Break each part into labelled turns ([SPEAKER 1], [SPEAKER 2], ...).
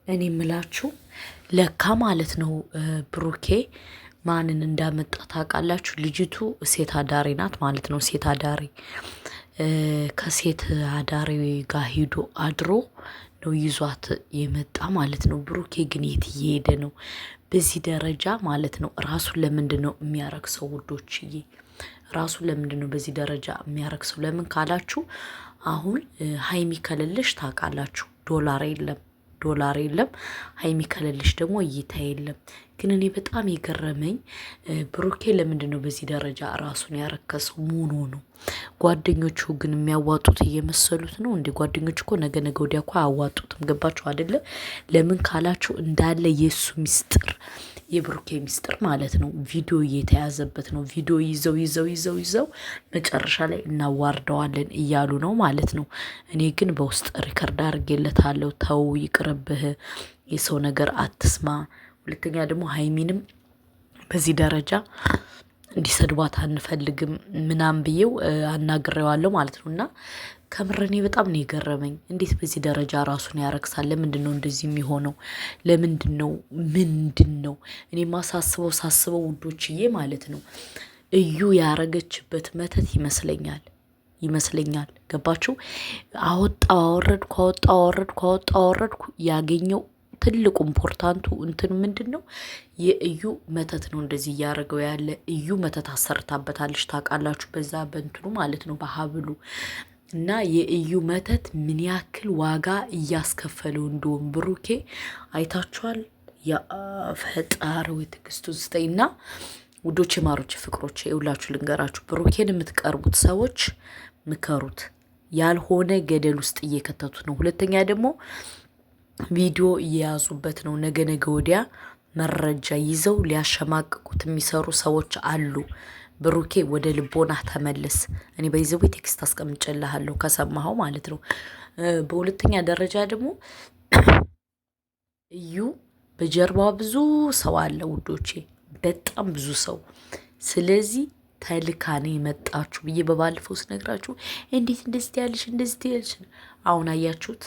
[SPEAKER 1] እኔ የምላችሁ ለካ ማለት ነው ብሩኬ ማንን እንዳመጣ ታውቃላችሁ? ልጅቱ ሴት አዳሪ ናት ማለት ነው። ሴት አዳሪ ከሴት አዳሪ ጋር ሂዶ አድሮ ነው ይዟት የመጣ ማለት ነው። ብሩኬ ግን የት እየሄደ ነው? በዚህ ደረጃ ማለት ነው። ራሱን ለምንድን ነው የሚያረክሰው? ውዶችዬ ራሱን ለምንድን ነው በዚህ ደረጃ የሚያረክሰው? ለምን ካላችሁ አሁን ሀይሚ ከሌለሽ ታውቃላችሁ ዶላር የለም። ሀይሚ ከሌለሽ ደግሞ እይታ የለም። ግን እኔ በጣም የገረመኝ ብሩኬ ለምንድን ነው በዚህ ደረጃ ራሱን ያረከሰው? ሙኖ ነው። ጓደኞቹ ግን የሚያዋጡት እየመሰሉት ነው እንዴ? ጓደኞቹ እኮ ነገ ወዲያ እኮ አያዋጡትም። ገባችሁ አይደለ? ለምን ካላችሁ እንዳለ የእሱ ሚስጥር የብሩኬ ሚስጥር ማለት ነው ቪዲዮ እየተያዘበት ነው። ቪዲዮ ይዘው መጨረሻ ላይ እናዋርደዋለን እያሉ ነው ማለት ነው። እኔ ግን በውስጥ ሪከርድ አድርጌለታለሁ። ተው ይቅርብህ፣ የሰው ነገር አትስማ። ሁለተኛ ደግሞ ሀይሚንም በዚህ ደረጃ እንዲሰድቧት አንፈልግም ምናምን ብዬው አናግሬዋለሁ ማለት ነው። እና ከምረኔ በጣም ነው የገረመኝ። እንዴት በዚህ ደረጃ ራሱን ያረክሳል? ለምንድን ነው እንደዚህ የሚሆነው? ምንድን ነው? እኔ ሳስበው ውዶችዬ ማለት ነው እዩ ያረገችበት መተት ይመስለኛል። ገባችሁ? አወረድኩ ያገኘው ትልቁ ኢምፖርታንቱ እንትን ምንድን ነው? የእዩ መተት ነው እንደዚህ እያደረገው ያለ። እዩ መተት አሰርታበታለች ታውቃላችሁ፣ በዛ በእንትኑ ማለት ነው በሀብሉ እና የእዩ መተት ምን ያክል ዋጋ እያስከፈለው እንደሆን ብሩኬ አይታችኋል። ፈጣሪ ወይ ትዕግስቱ ስጠኝና ውዶቼ፣ ማሮቼ፣ ፍቅሮቼ የሁላችሁ ልንገራችሁ፣ ብሩኬን የምትቀርቡት ሰዎች ምከሩት። ያልሆነ ገደል ውስጥ እየከተቱት ነው። ሁለተኛ ደግሞ ቪዲዮ እየያዙበት ነው። ነገ ወዲያ መረጃ ይዘው ሊያሸማቅቁት የሚሰሩ ሰዎች አሉ። ብሩኬ ወደ ልቦና ተመለስ። እኔ በይዘው ቴክስት አስቀምጬልሃለሁ ከሰማኸው ማለት ነው። በሁለተኛ ደረጃ ደግሞ እዩ በጀርባዋ ብዙ ሰው አለ ውዶቼ፣ በጣም ብዙ ሰው። ስለዚህ ተልካኔ መጣችሁ ብዬ በባለፈው ስነግራችሁ እንዴት እንደዚህ ያልሽ አሁን አያችሁት።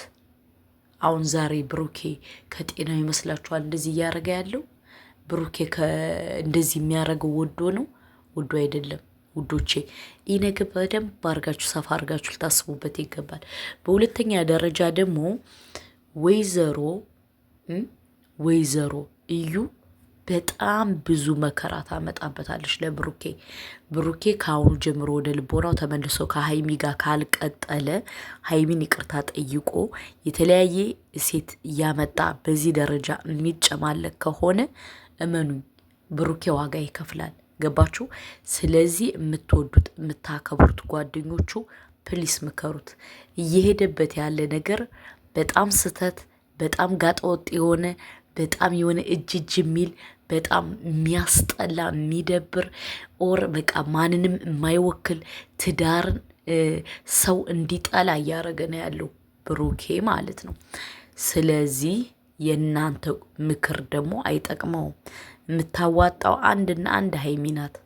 [SPEAKER 1] አሁን ዛሬ ብሩኬ ከጤናው ይመስላችኋል እንደዚህ እያደረገ ያለው? ብሩኬ እንደዚህ የሚያደርገው ወዶ ነው? ወዶ አይደለም ውዶቼ። ይህ ነገር በደንብ አድርጋችሁ ሰፋ አድርጋችሁ ልታስቡበት ይገባል። በሁለተኛ ደረጃ ደግሞ ወይዘሮ እዩ በጣም ብዙ መከራ ታመጣበታለች ለብሩኬ። ብሩኬ ከአሁኑ ጀምሮ ወደ ልቦናው ተመልሶ ከሀይሚ ጋር ካልቀጠለ ሀይሚን ይቅርታ ጠይቆ የተለያየ ሴት እያመጣ በዚህ ደረጃ የሚጨማለቅ ከሆነ እመኑኝ ብሩኬ ዋጋ ይከፍላል። ገባችሁ? ስለዚህ የምትወዱት የምታከብሩት ጓደኞቹ ፕሊስ ምከሩት። እየሄደበት ያለ ነገር በጣም ስተት፣ በጣም ጋጠወጥ በጣም የሆነ እጅ የሚል በጣም የሚያስጠላ የሚደብር በቃ ማንንም የማይወክል ትዳርን ሰው እንዲጠላ እያደረገ ነው ያለው ብሩኬ ማለት ነው። ስለዚህ የእናንተ ምክር ደግሞ አይጠቅመውም። የምታዋጣው አንድና አንድ ሀይሚ ናት።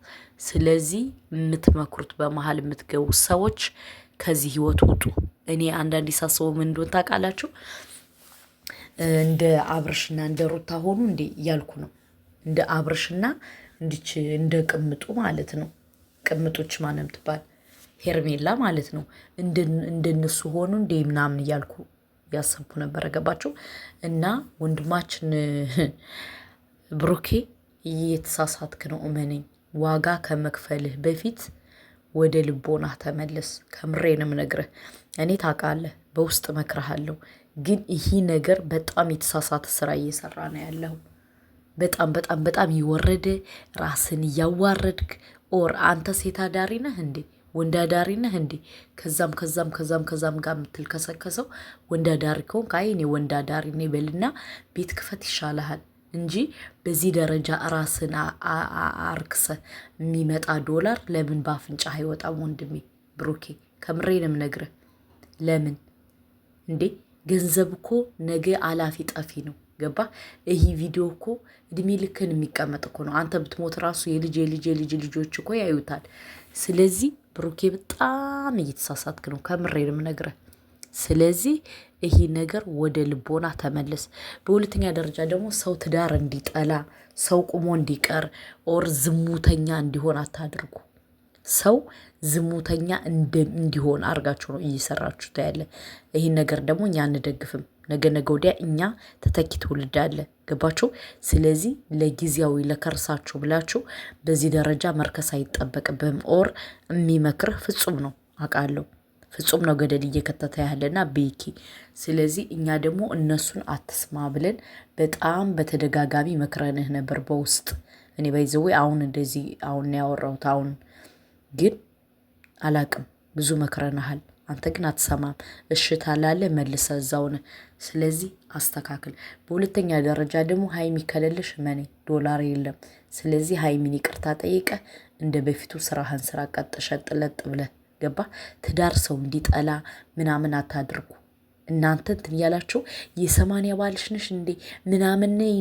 [SPEAKER 1] ስለዚህ የምትመክሩት በመሀል የምትገቡ ሰዎች ከዚህ ህይወት ውጡ። እኔ አንዳንዴ ሳስበው ምን እንደሆነ ታውቃላችሁ? እንደ አብርሽና እንደ ሩታ ሆኑ እንዴ እያልኩ ነው። እንደ አብርሽና እንደ ቅምጡ ማለት ነው። ቅምጦች ማንም ትባል ሄርሜላ ማለት ነው። እንደነሱ ሆኑ እንዴ ምናምን እያልኩ ያሰብኩ ነበረ። ገባችሁ? እና ወንድማችን ብሩኬ እየተሳሳትክ ነው፣ እመነኝ። ዋጋ ከመክፈልህ በፊት ወደ ልቦና ተመለስ። ከምሬንም ነግረህ እኔ ታውቃለህ፣ በውስጥ መክረሃለሁ። ግን ይህ ነገር በጣም የተሳሳተ ስራ እየሰራ ነው ያለው። በጣም የወረደ ራስን እያዋረድክ አንተ ሴት አዳሪ ነህ እንዴ? ወንድ አዳሪ ነህ እንዴ? ከዛም ጋር የምትልከሰከሰው ወንድ አዳሪ ከሆንክ እኔ ወንድ አዳሪ ነኝ በልና ቤት ክፈት ይሻልሃል እንጂ በዚህ ደረጃ ራስን አርክሰ የሚመጣ ዶላር ለምን በአፍንጫ አይወጣም? ወንድሜ ብሩኬ ከምሬንም ነግረህ ለምን እንዴ? ገንዘብ እኮ ነገ አላፊ ጠፊ ነው። ገባ? ይህ ቪዲዮ እኮ እድሜ ልክን የሚቀመጥ እኮ ነው። አንተ ብትሞት ራሱ የልጅ ልጆች እኮ ያዩታል። ስለዚህ ብሩኬ በጣም እየተሳሳትክ ነው። ከምሬንም ነግረህ ስለዚህ ይሄ ነገር ወደ ልቦና ተመለስ። በሁለተኛ ደረጃ ደግሞ ሰው ትዳር እንዲጠላ ሰው ቁሞ እንዲቀር ኦር ዝሙተኛ እንዲሆን አታድርጉ። ሰው ዝሙተኛ እንዲሆን አድርጋችሁ ነው እየሰራችሁት ያለ። ይህን ነገር ደግሞ እኛ አንደግፍም። ነገ ወዲያ እኛ ተተኪ ትውልድ አለ። ገባችሁ? ስለዚህ ለጊዜያዊ ለከርሳችሁ ብላችሁ በዚህ ደረጃ መርከስ አይጠበቅብህም። ኦር የሚመክርህ ፍጹም ነው አውቃለሁ። ፍጹም ነው ገደል እየከተተ ያለና ቤኪ። ስለዚህ እኛ ደግሞ እነሱን አትስማ ብለን በጣም በተደጋጋሚ መክረንህ ነበር በውስጥ። እኔ ባይዘዌ አሁን እንደዚህ አሁን ያወራሁት አሁን ግን አላቅም። ብዙ መክረንሃል፣ አንተ ግን አትሰማም። እሽታ ላለ መልሰ እዛውነ። ስለዚህ አስተካክል። በሁለተኛ ደረጃ ደግሞ ሀይሚ ከሌለሽ መኔ ዶላር የለም። ስለዚህ ሀይሚን ይቅርታ ጠይቀ እንደ በፊቱ ስራህን ስራ ቀጥ ሸጥ ለጥ ብለ ገባ። ትዳር ሰው እንዲጠላ ምናምን አታድርጉ። እናንተ እንትን እያላችሁ የ80 ባልሽ ነሽ እንዴ ምናምን ነይ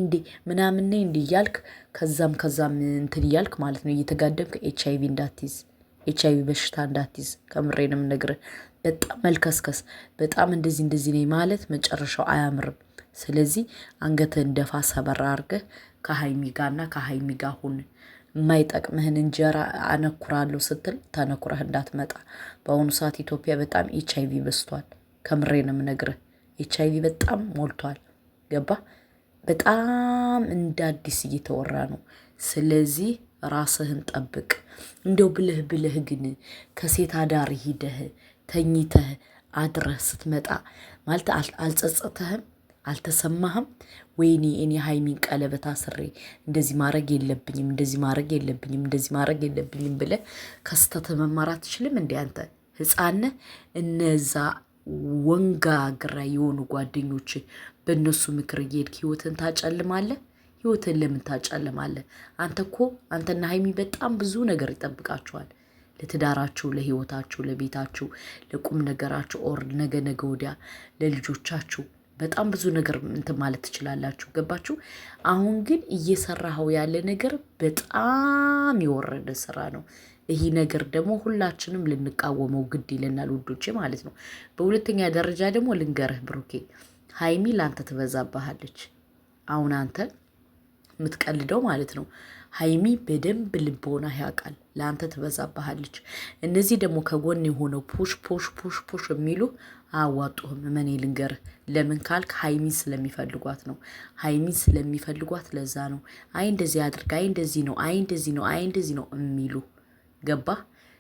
[SPEAKER 1] እንዴ እያልክ ከዛም እንትን እያልክ ማለት ነው እየተጋደምክ ኤችአይቪ እንዳትይዝ ኤችአይቪ በሽታ እንዳትይዝ ከምሬንም ነግረ በጣም መልከስከስ በጣም እንደዚህ ነኝ ማለት መጨረሻው አያምርም። ስለዚህ አንገትህን ደፋ ሰበር አድርገህ ከሀይሚ ጋርና ከሀይሚ ጋር ሁን። የማይጠቅምህን እንጀራ አነኩራለሁ ስትል ተነኩረህ እንዳትመጣ። በአሁኑ ሰዓት ኢትዮጵያ በጣም ኤችአይቪ በዝቷል። ከምሬንም ነግረ ኤችአይቪ በጣም ሞልቷል። ገባ? በጣም እንደ አዲስ እየተወራ ነው። ስለዚህ ራስህን ጠብቅ። እንደው ብልህ ግን ከሴት አዳር ሂደህ ተኝተህ አድረህ ስትመጣ ማለት አልጸጸተህም? አልተሰማህም? ወይኔ እኔ ሀይሚን ቀለበት አስሬ እንደዚህ ማድረግ የለብኝም ብለህ ከስተት መማር አትችልም እንዴ አንተ ህፃን? እነዛ ወንጋግራ የሆኑ ጓደኞች በእነሱ ምክር እየሄድክ ህይወትን ታጨልማለህ። ህይወትን ለምን ታጨልማለህ? አንተና ሀይሚ በጣም ብዙ ነገር ይጠብቃችኋል። ለትዳራችሁ፣ ለህይወታችሁ፣ ለቤታችሁ፣ ለቁም ነገራችሁ ኦር ነገ ወዲያ ለልጆቻችሁ በጣም ብዙ ነገር እንትን ማለት ትችላላችሁ። ገባችሁ? አሁን ግን እየሰራኸው ያለ ነገር በጣም የወረደ ስራ ነው። ይህ ነገር ደግሞ ሁላችንም ልንቃወመው ግድ ይለናል ውዶቼ ማለት ነው። በሁለተኛ ደረጃ ደግሞ ልንገርህ ብሩኬ፣ ሀይሚ ለአንተ ትበዛባሃለች። አሁን አንተ የምትቀልደው ማለት ነው። ሀይሚ በደንብ ልቦና ያውቃል ለአንተ ትበዛባሃለች። እነዚህ ደግሞ ከጎን የሆነው ፑሽ የሚሉ አያዋጡህም። እመኔ ልንገርህ፣ ለምን ካልክ ሀይሚን ስለሚፈልጓት ነው። ሀይሚን ስለሚፈልጓት ለዛ ነው አይ እንደዚህ አድርግ፣ አይ እንደዚህ ነው የሚሉ ገባ።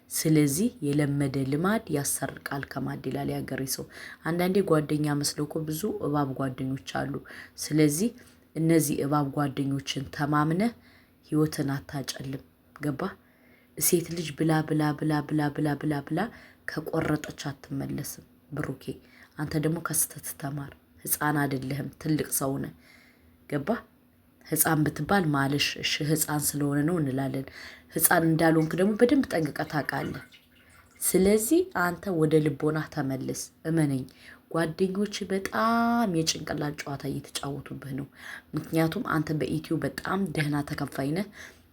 [SPEAKER 1] ስለዚህ የለመደ ልማድ ያሰርቃል ከማድ ይላል ያገሬ ሰው። አንዳንዴ ጓደኛ መስለው እኮ ብዙ እባብ ጓደኞች አሉ። ስለዚህ እነዚህ እባብ ጓደኞችን ተማምነህ ህይወትን አታጨልም። ገባ? ሴት ልጅ ብላ ከቆረጠች አትመለስም። ብሩኬ አንተ ደግሞ ከስተት ተማር። ህፃን አይደለህም፣ ትልቅ ሰው ነህ። ገባ? ህፃን ብትባል ማለሽ እሺ ህፃን ስለሆነ ነው እንላለን። ህፃን እንዳልሆንክ ደግሞ በደንብ ጠንቅቀህ ታውቃለህ። ስለዚህ አንተ ወደ ልቦና ተመለስ። እመነኝ፣ ጓደኞች በጣም የጭንቅላት ጨዋታ እየተጫወቱብህ ነው። ምክንያቱም አንተ በኢትዮ በጣም ደህና ተከፋይ ነህ።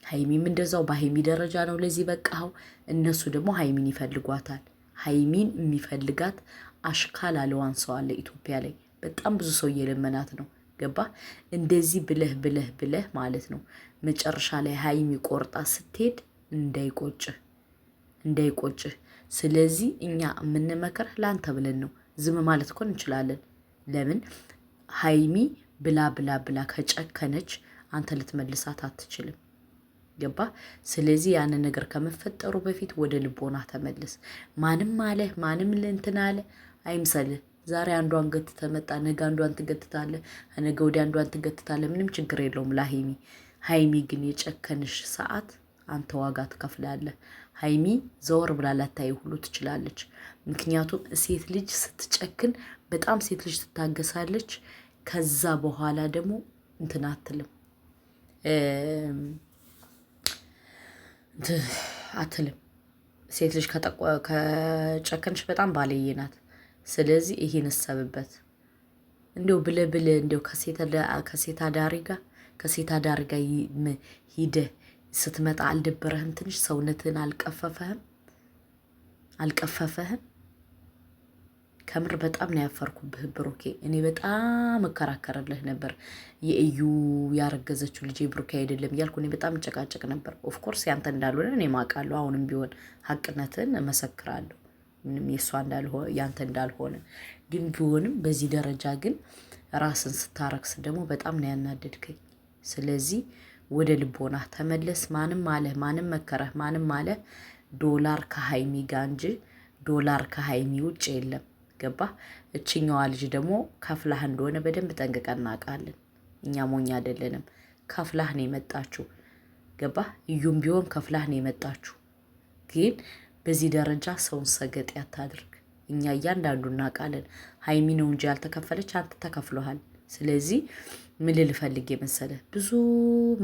[SPEAKER 1] ሀይሚም እንደዛው በሀይሚ ደረጃ ነው ለዚህ በቃኸው። እነሱ ደግሞ ሀይሚን ይፈልጓታል። ሀይሚን የሚፈልጋት አሽካል አለዋን ሰው አለ ኢትዮጵያ ላይ። በጣም ብዙ ሰው እየለመናት ነው። ገባ? እንደዚህ ብለህ ማለት ነው መጨረሻ ላይ ሀይሚ ቆርጣ ስትሄድ እንዳይቆጭህ። ስለዚህ እኛ የምንመክርህ ለአንተ ብለን ነው። ዝም ማለት እኮ እንችላለን። ለምን ሀይሚ ብላ ከጨከነች አንተ ልትመልሳት አትችልም። ገባ? ስለዚህ ያንን ነገር ከመፈጠሩ በፊት ወደ ልቦና ተመለስ። ማንም አለህ ማንም እንትን አለ አይምሰልህ። ዛሬ አንዷን ገትተህ መጣ፣ ነገ አንዷን ትገትታለህ፣ ነገ ወዲያ አንዷን ትገትታለህ። ምንም ችግር የለውም ለሀይሚ። ሀይሚ ግን የጨከንሽ ሰዓት አንተ ዋጋ ትከፍላለህ። ሀይሚ ዘወር ብላ ላታይ ሁሉ ትችላለች። ምክንያቱም ሴት ልጅ ስትጨክን በጣም ሴት ልጅ ትታገሳለች። ከዛ በኋላ ደግሞ እንትን አትልም። ሴት ልጅ ከጨከንሽ በጣም ባለየ ናት። ስለዚህ ይሄን እሰብበት። እንዲው ብለህ እንዲው ከሴት አዳሪ ጋር ሂደህ ስትመጣ አልደበረህም? ትንሽ ሰውነትህን አልቀፈፈህም? ከምር በጣም ነው ያፈርኩብህ ብሩኬ። እኔ በጣም እከራከርልህ ነበር። የእዩ ያረገዘችው ልጅ ብሩኬ አይደለም እያልኩ እኔ በጣም እጨቃጨቅ ነበር። ኦፍኮርስ ያንተ እንዳልሆነ እኔ ማውቃለሁ። አሁንም ቢሆን ሀቅነትን እመሰክራለሁ። ምንም የእሷ እንዳልሆነ ያንተ እንዳልሆነ ግን ቢሆንም በዚህ ደረጃ ግን ራስን ስታረክስ ደግሞ በጣም ነው ያናደድከኝ። ስለዚህ ወደ ልቦና ተመለስ። ማንም አለህ ማንም መከረህ ማንም አለህ ዶላር ከሀይሚ ጋር እንጂ ዶላር ከሀይሚ ውጭ የለም። ገባ? እችኛዋ ልጅ ደግሞ ከፍላህ እንደሆነ በደንብ ጠንቅቀን እናውቃለን። እኛ ሞኝ አይደለንም። ከፍላህ ነው የመጣችሁ። ገባ? እዩም ቢሆን ከፍላህ ነው የመጣችሁ። ግን በዚህ ደረጃ ሰውን ሰገጥ ያታድርግ። እኛ እያንዳንዱ እናውቃለን። ሀይሚ ነው እንጂ ያልተከፈለች አንተ ተከፍሎሃል። ስለዚህ ምን ልል ፈልጌ መሰለህ፣ ብዙ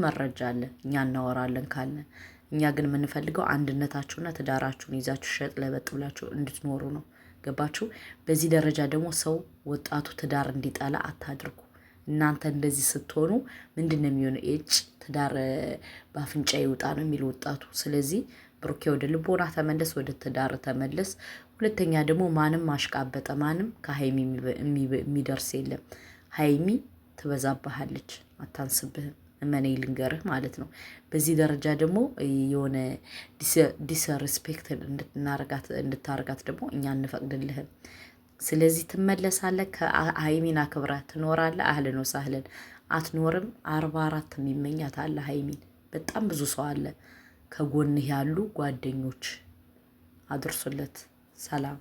[SPEAKER 1] መረጃ አለ እኛ እናወራለን ካለ እኛ ግን የምንፈልገው አንድነታችሁና ትዳራችሁን ይዛችሁ ሸጥ ለበጥ ብላችሁ እንድትኖሩ ነው። ገባችሁ? በዚህ ደረጃ ደግሞ ሰው ወጣቱ ትዳር እንዲጠላ አታድርጉ። እናንተ እንደዚህ ስትሆኑ ምንድን ነው የሚሆነው? ትዳር በአፍንጫ ይውጣ ነው የሚል ወጣቱ። ስለዚህ ብሩኬ ወደ ልቦና ተመለስ፣ ወደ ትዳር ተመለስ። ሁለተኛ ደግሞ ማንም አሽቃበጠ ማንም ከሀይሚ የሚደርስ የለም። ሀይሚ ትበዛብሃለች፣ አታንስብህም። እመኔ ልንገርህ ማለት ነው። በዚህ ደረጃ ደግሞ የሆነ ዲስሪስፔክት እንድታረጋት ደግሞ እኛ እንፈቅድልህም። ስለዚህ ትመለሳለህ። ከሀይሚን አክብረህ ትኖራለህ። አህልን ወሳህልን። አትኖርም 44 የሚመኛት አለ ሀይሚን። በጣም ብዙ ሰው አለ ከጎንህ ያሉ ጓደኞች። አድርሱለት። ሰላም